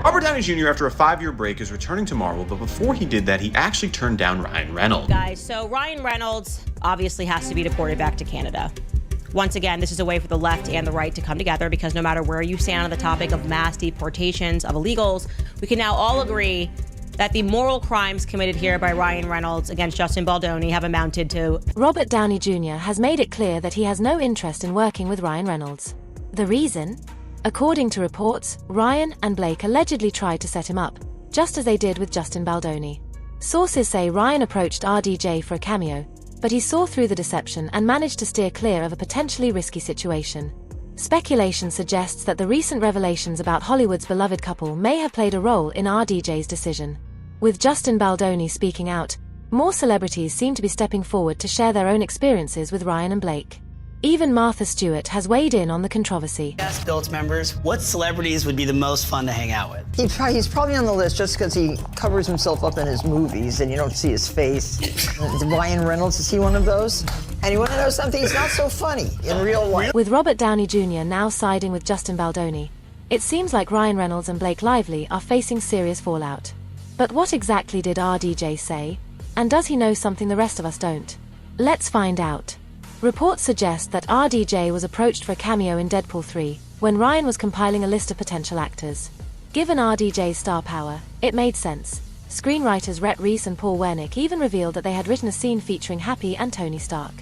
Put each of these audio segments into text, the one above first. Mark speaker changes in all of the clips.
Speaker 1: Robert Downey Jr., after a 5-year break, is returning to Marvel, but before he did that, he actually turned down Ryan Reynolds.
Speaker 2: Guys, so Ryan Reynolds obviously has to be deported back to Canada. Once again, this is a way for the left and the right to come together, because no matter where you stand on the topic of mass deportations of illegals, we can now all agree that the moral crimes committed here by Ryan Reynolds against Justin Baldoni have amounted to...
Speaker 3: Robert Downey Jr. has made it clear that he has no interest in working with Ryan Reynolds. The reason? According to reports, Ryan and Blake allegedly tried to set him up, just as they did with Justin Baldoni. Sources say Ryan approached RDJ for a cameo, but he saw through the deception and managed to steer clear of a potentially risky situation. Speculation suggests that the recent revelations about Hollywood's beloved couple may have played a role in RDJ's decision. With Justin Baldoni speaking out, more celebrities seem to be stepping forward to share their own experiences with Ryan and Blake. Even Martha Stewart has weighed in on the controversy.
Speaker 4: Ask Built members, what celebrities would be the most fun to hang out with?
Speaker 5: He's probably on the list just because he covers himself up in his movies and you don't see his face. Ryan Reynolds, is he one of those? And you want to know something? He's not so funny in real life.
Speaker 3: With Robert Downey Jr. now siding with Justin Baldoni, it seems like Ryan Reynolds and Blake Lively are facing serious fallout. But what exactly did RDJ say? And does he know something the rest of us don't? Let's find out. Reports suggest that RDJ was approached for a cameo in Deadpool 3, when Ryan was compiling a list of potential actors. Given RDJ's star power, it made sense. Screenwriters Rhett Reese and Paul Wernick even revealed that they had written a scene featuring Happy and Tony Stark.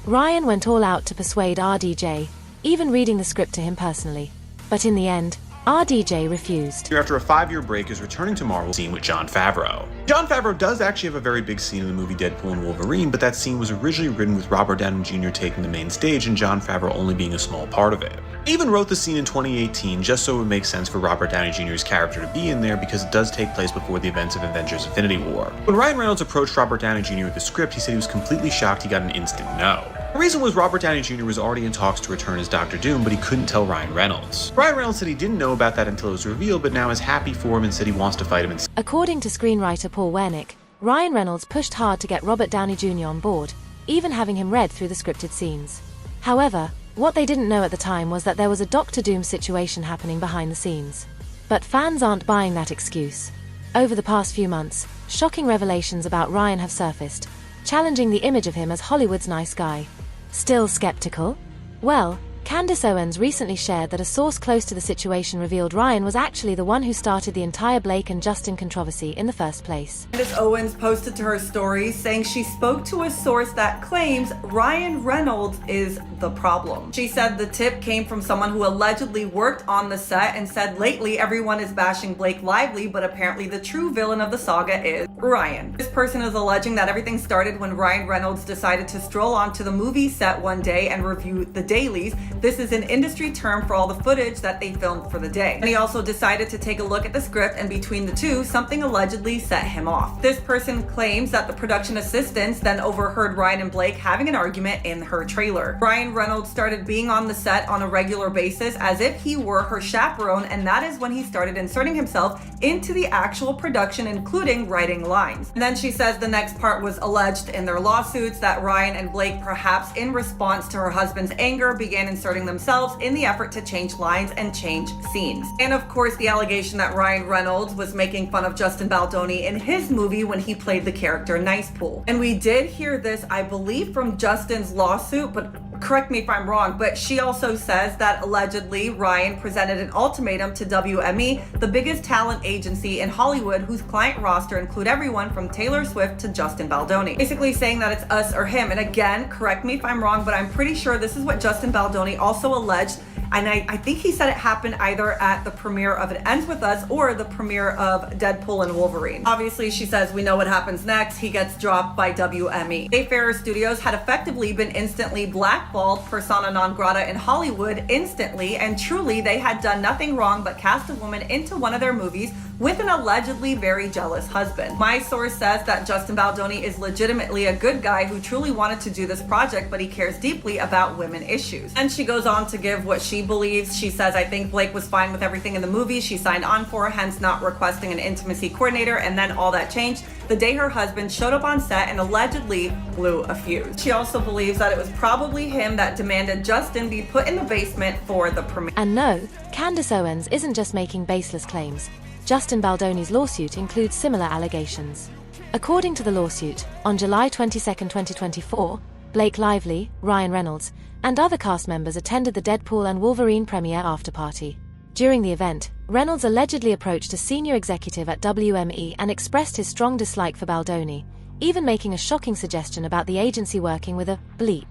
Speaker 3: Ryan went all out to persuade RDJ, even reading the script to him personally. But in the end, RDJ refused.
Speaker 1: After a 5-year break, is returning to Marvel, scene with Jon Favreau. Jon Favreau does actually have a very big scene in the movie Deadpool and Wolverine, but that scene was originally written with Robert Downey Jr. taking the main stage and Jon Favreau only being a small part of it. He even wrote the scene in 2018 just so it would make sense for Robert Downey Jr.'s character to be in there, because it does take place before the events of Avengers Infinity War. When Ryan Reynolds approached Robert Downey Jr. with the script, he said he was completely shocked he got an instant no. The reason was Robert Downey Jr. was already in talks to return as Dr. Doom, but he couldn't tell Ryan Reynolds. Ryan Reynolds said he didn't know about that until it was revealed, but now is happy for him and said he wants to fight him.
Speaker 3: According to screenwriter Paul Wernick, Ryan Reynolds pushed hard to get Robert Downey Jr. on board, even having him read through the scripted scenes. However, what they didn't know at the time was that there was a Dr. Doom situation happening behind the scenes. But fans aren't buying that excuse. Over the past few months, shocking revelations about Ryan have surfaced, challenging the image of him as Hollywood's nice guy. Still skeptical? Well, Candace Owens recently shared that a source close to the situation revealed Ryan was actually the one who started the entire Blake and Justin controversy in the first place.
Speaker 6: Candace Owens posted to her story saying she spoke to a source that claims Ryan Reynolds is the problem. She said the tip came from someone who allegedly worked on the set and said lately everyone is bashing Blake Lively, but apparently the true villain of the saga is Ryan. This person is alleging that everything started when Ryan Reynolds decided to stroll onto the movie set one day and review the dailies. This is an industry term for all the footage that they filmed for the day. And he also decided to take a look at the script, and between the two, something allegedly set him off. This person claims that the production assistants then overheard Ryan and Blake having an argument in her trailer. Ryan Reynolds started being on the set on a regular basis as if he were her chaperone, and that is when he started inserting himself into the actual production, including writing lines. And then she says the next part was alleged in their lawsuits that Ryan and Blake, perhaps in response to her husband's anger, began inserting themselves in the effort to change lines and change scenes. And of course, the allegation that Ryan Reynolds was making fun of Justin Baldoni in his movie when he played the character Nice Pool. And we did hear this, I believe, from Justin's lawsuit, but correct me if I'm wrong, but she also says that allegedly Ryan presented an ultimatum to WME, the biggest talent agency in Hollywood, whose client roster include everyone from Taylor Swift to Justin Baldoni. Basically saying that it's us or him. And again, correct me if I'm wrong, but I'm pretty sure this is what Justin Baldoni also alleged. And I think he said it happened either at the premiere of It Ends With Us or the premiere of Deadpool and Wolverine. Obviously, she says we know what happens next. He gets dropped by WME. Wayfarer Studios had effectively been instantly blackballed, persona non grata in Hollywood instantly, and truly they had done nothing wrong but cast a woman into one of their movies with an allegedly very jealous husband. My source says that Justin Baldoni is legitimately a good guy who truly wanted to do this project, but he cares deeply about women issues. And she goes on to give what she believes. She says, I think Blake was fine with everything in the movie she signed on for, hence not requesting an intimacy coordinator, and then all that changed the day her husband showed up on set and allegedly blew a fuse. She also believes that it was probably him that demanded Justin be put in the basement for the premiere.
Speaker 3: And no, Candace Owens isn't just making baseless claims. Justin Baldoni's lawsuit includes similar allegations. According to the lawsuit, on July 22, 2024, Blake Lively, Ryan Reynolds, and other cast members attended the Deadpool and Wolverine premiere after-party. During the event, Reynolds allegedly approached a senior executive at WME and expressed his strong dislike for Baldoni, even making a shocking suggestion about the agency working with a bleep.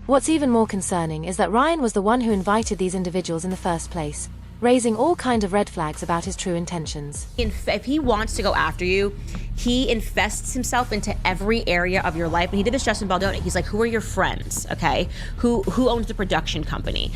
Speaker 3: What's even more concerning is that Ryan was the one who invited these individuals in the first place, raising all kinds of red flags about his true intentions.
Speaker 2: If he wants to go after you, he infests himself into every area of your life. And he did this Justin Baldoni. He's like, who are your friends, okay? Who owns the production company?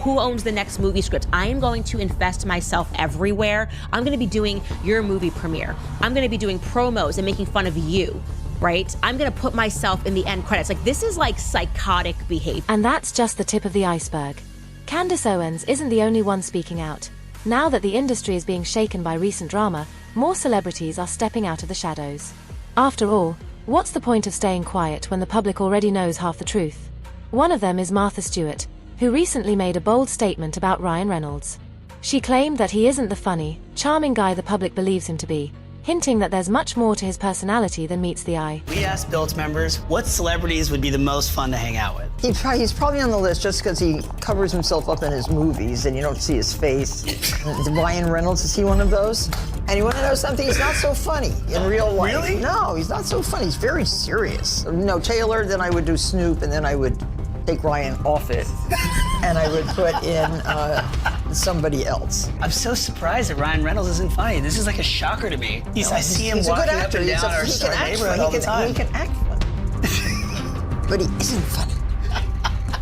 Speaker 2: Who owns the next movie script? I am going to infest myself everywhere. I'm gonna be doing your movie premiere. I'm gonna be doing promos and making fun of you, right? I'm gonna put myself in the end credits. Like, this is like psychotic behavior.
Speaker 3: And that's just the tip of the iceberg. Candace Owens isn't the only one speaking out. Now that the industry is being shaken by recent drama, more celebrities are stepping out of the shadows. After all, what's the point of staying quiet when the public already knows half the truth? One of them is Martha Stewart, who recently made a bold statement about Ryan Reynolds. She claimed that he isn't the funny, charming guy the public believes him to be, hinting that there's much more to his personality than meets the eye.
Speaker 4: We asked Built members what celebrities would be the most fun to hang out with.
Speaker 5: He's probably on the list just because he covers himself up in his movies and you don't see his face. Ryan Reynolds, is he one of those? And you want to know something? He's not so funny in real life.
Speaker 4: Really?
Speaker 5: No, he's not so funny. He's very serious. No, Taylor, then I would do Snoop, and then I would take Ryan off it, and I would put in somebody else.
Speaker 4: I'm so surprised that Ryan Reynolds isn't funny. This is like a shocker to me. I see him
Speaker 5: he's
Speaker 4: walking
Speaker 5: a good
Speaker 4: up
Speaker 5: actor.
Speaker 4: and down our neighborhood all the time.
Speaker 5: He can act funny. But he isn't funny.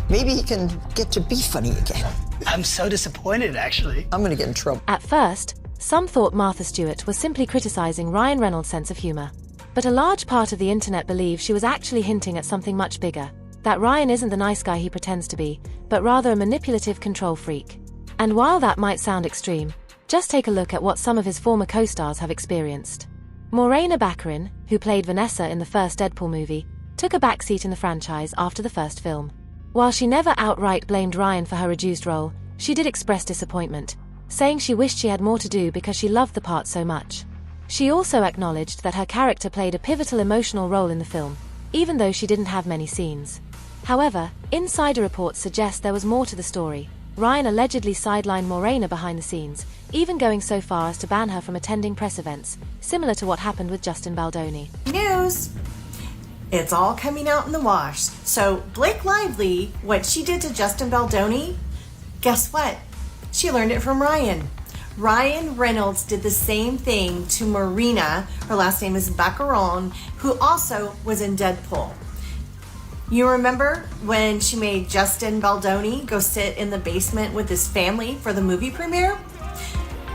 Speaker 5: Maybe he can get to be funny again.
Speaker 4: I'm so disappointed, actually.
Speaker 5: I'm gonna get in trouble.
Speaker 3: At first, some thought Martha Stewart was simply criticizing Ryan Reynolds' sense of humor. But a large part of the internet believes she was actually hinting at something much bigger, that Ryan isn't the nice guy he pretends to be, but rather a manipulative control freak. And while that might sound extreme, just take a look at what some of his former co-stars have experienced. Morena Baccarin, who played Vanessa in the first Deadpool movie, took a backseat in the franchise after the first film. While she never outright blamed Ryan for her reduced role, she did express disappointment, saying she wished she had more to do because she loved the part so much. She also acknowledged that her character played a pivotal emotional role in the film, even though she didn't have many scenes. However, insider reports suggest there was more to the story. Ryan allegedly sidelined Morena behind the scenes, even going so far as to ban her from attending press events, similar to what happened with Justin Baldoni.
Speaker 7: News! It's all coming out in the wash. So Blake Lively, what she did to Justin Baldoni, guess what? She learned it from Ryan. Ryan Reynolds did the same thing to Marina, her last name is Baccarin, who also was in Deadpool. You remember when she made Justin Baldoni go sit in the basement with his family for the movie premiere?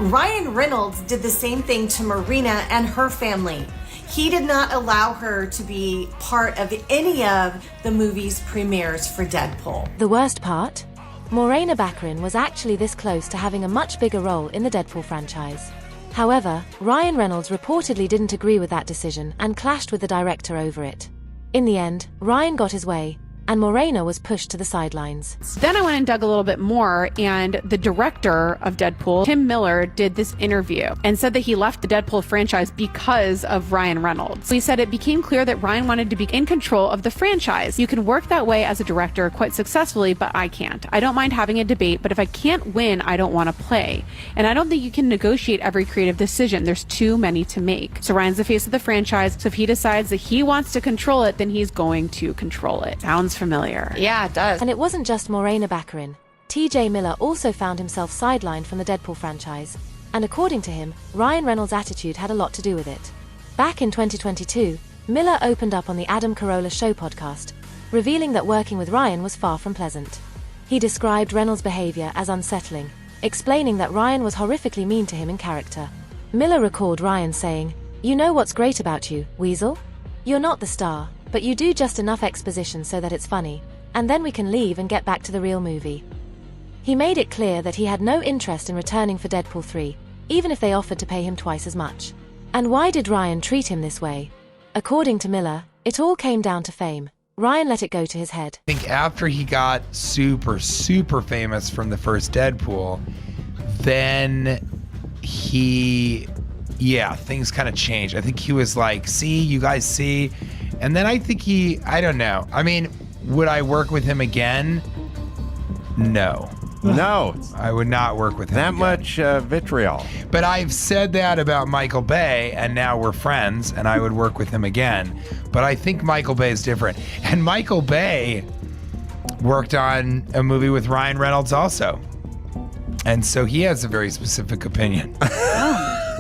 Speaker 7: Ryan Reynolds did the same thing to Marina and her family. He did not allow her to be part of any of the movie's premieres for Deadpool.
Speaker 3: The worst part? Morena Baccarin was actually this close to having a much bigger role in the Deadpool franchise. However, Ryan Reynolds reportedly didn't agree with that decision and clashed with the director over it. In the end, Ryan got his way, and Morena was pushed to the sidelines.
Speaker 8: Then I went and dug a little bit more, and the director of Deadpool, Tim Miller, did this interview and said that he left the Deadpool franchise because of Ryan Reynolds. He said it became clear that Ryan wanted to be in control of the franchise. You can work that way as a director quite successfully, but I can't. I don't mind having a debate, but if I can't win, I don't want to play. And I don't think you can negotiate every creative decision. There's too many to make. So Ryan's the face of the franchise, so if he decides that he wants to control it, then he's going to control it. Sounds familiar.
Speaker 9: Yeah, it does.
Speaker 3: And it wasn't just Morena Baccarin. TJ Miller also found himself sidelined from the Deadpool franchise, and according to him, Ryan Reynolds' attitude had a lot to do with it. Back in 2022, Miller opened up on the Adam Carolla Show podcast, revealing that working with Ryan was far from pleasant. He described Reynolds' behavior as unsettling, explaining that Ryan was horrifically mean to him in character. Miller recalled Ryan saying, "You know what's great about you, Weasel? You're not the star, but you do just enough exposition so that it's funny, and then we can leave and get back to the real movie." He made it clear that he had no interest in returning for Deadpool 3, even if they offered to pay him twice as much. And why did Ryan treat him this way? According to Miller, it all came down to fame. Ryan let it go to his head.
Speaker 10: I think after he got super famous from the first Deadpool, then
Speaker 9: things kind of changed. I think he was like, see, you guys see. And then I think I don't know. I mean, would I work with him again? No.
Speaker 10: No.
Speaker 9: I would not work with him
Speaker 10: that
Speaker 9: again.
Speaker 10: much vitriol.
Speaker 9: But I've said that about Michael Bay, and now we're friends, and I would work with him again. But I think Michael Bay is different. And Michael Bay worked on a movie with Ryan Reynolds also. And so he has a very specific opinion.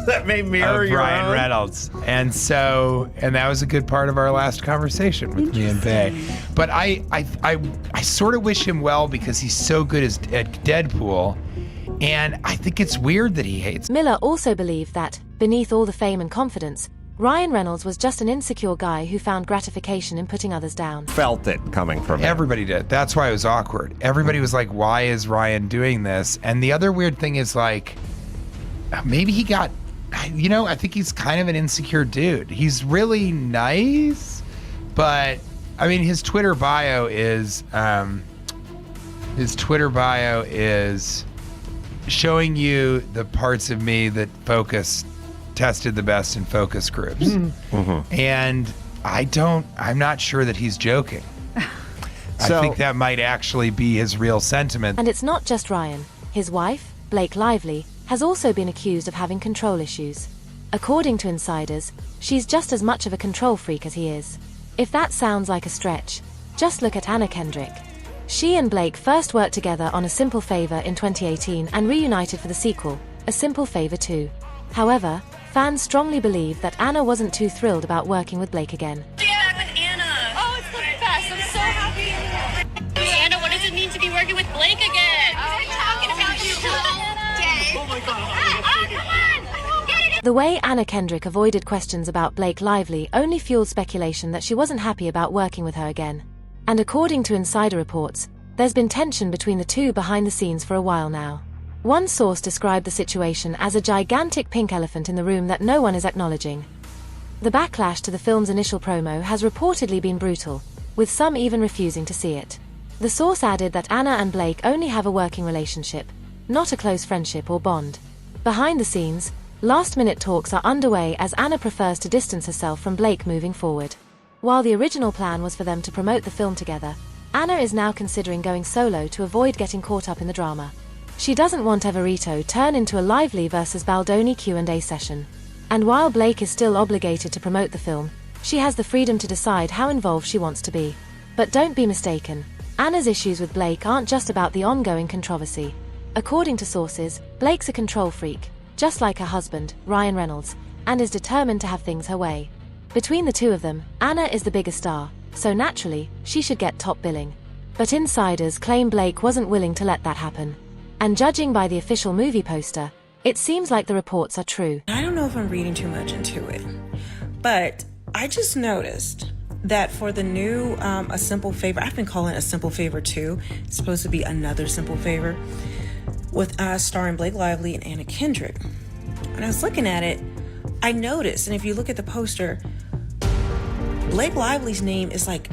Speaker 10: That may mirror your
Speaker 9: Ryan
Speaker 10: own.
Speaker 9: Reynolds. And that was a good part of our last conversation with me and Bay. But I sort of wish him well because he's so good at Deadpool. And I think it's weird that he hates.
Speaker 3: Miller also believed that, beneath all the fame and confidence, Ryan Reynolds was just an insecure guy who found gratification in putting others down.
Speaker 10: Felt it coming from him.
Speaker 9: Everybody did. That's why it was awkward. Everybody was like, why is Ryan doing this? And the other weird thing is like, maybe he got, I think he's kind of an insecure dude. He's really nice, but I mean, his Twitter bio is showing you the parts of me that tested the best in focus groups.
Speaker 10: Mm-hmm.
Speaker 9: And I'm not sure that he's joking. I think that might actually be his real sentiment.
Speaker 3: And it's not just Ryan. His wife, Blake Lively, has also been accused of having control issues. According to insiders, she's just as much of a control freak as he is. If that sounds like a stretch, just look at Anna Kendrick. She and Blake first worked together on A Simple Favor in 2018 and reunited for the sequel, A Simple Favor 2. However, fans strongly believe that Anna wasn't too thrilled about working with Blake again.
Speaker 11: Back with Anna. Oh, it's the best. I'm so happy. Anna, what does it mean to be working with Blake again? We're talking about you all day. Oh my God. Come on. Get it.
Speaker 3: The way Anna Kendrick avoided questions about Blake Lively only fueled speculation that she wasn't happy about working with her again. And according to insider reports, there's been tension between the two behind the scenes for a while now. One source described the situation as a gigantic pink elephant in the room that no one is acknowledging. The backlash to the film's initial promo has reportedly been brutal, with some even refusing to see it. The source added that Anna and Blake only have a working relationship, not a close friendship or bond. Behind the scenes, last-minute talks are underway as Anna prefers to distance herself from Blake moving forward. While the original plan was for them to promote the film together, Anna is now considering going solo to avoid getting caught up in the drama. She doesn't want Everito turn into a Lively versus Baldoni Q&A session. And while Blake is still obligated to promote the film, she has the freedom to decide how involved she wants to be. But don't be mistaken, Anna's issues with Blake aren't just about the ongoing controversy. According to sources, Blake's a control freak, just like her husband, Ryan Reynolds, and is determined to have things her way. Between the two of them, Anna is the bigger star, so naturally, she should get top billing. But insiders claim Blake wasn't willing to let that happen. And judging by the official movie poster, it seems like the reports are true.
Speaker 12: I don't know if I'm reading too much into it, but I just noticed that for the new A Simple Favor, I've been calling it A Simple Favor 2. It's supposed to be another Simple Favor with starring Blake Lively and Anna Kendrick. When I was looking at it, I noticed, and if you look at the poster, Blake Lively's name is like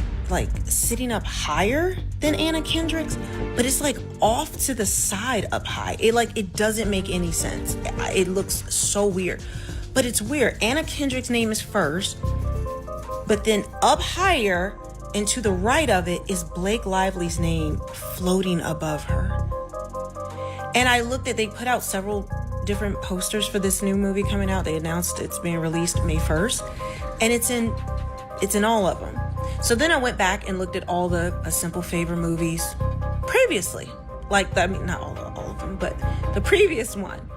Speaker 12: sitting up higher than Anna Kendrick's, but it's like off to the side up high. It doesn't make any sense. It looks so weird, but it's weird. Anna Kendrick's name is first, but then up higher and to the right of it is Blake Lively's name floating above her. And I looked they put out several different posters for this new movie coming out. They announced it's being released May 1st, and it's in all of them. So then I went back and looked at all the A Simple Favor movies previously. Not all of them, but the previous one.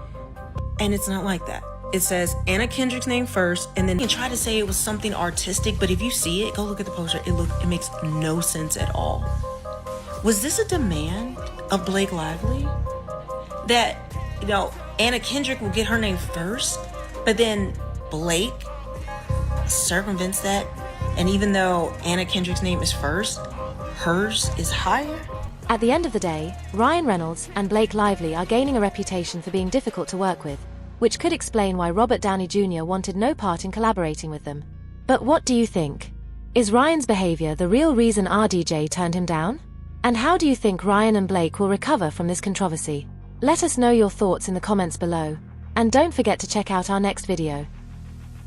Speaker 12: And it's not like that. It says Anna Kendrick's name first, and then you try to say it was something artistic, but if you see it, go look at the poster. It makes no sense at all. Was this a demand of Blake Lively? That, Anna Kendrick will get her name first, but then Blake circumvents that, and even though Anna Kendrick's name is first, hers is higher?
Speaker 3: At the end of the day, Ryan Reynolds and Blake Lively are gaining a reputation for being difficult to work with, which could explain why Robert Downey Jr. wanted no part in collaborating with them. But what do you think? Is Ryan's behavior the real reason RDJ turned him down? And how do you think Ryan and Blake will recover from this controversy? Let us know your thoughts in the comments below. And don't forget to check out our next video.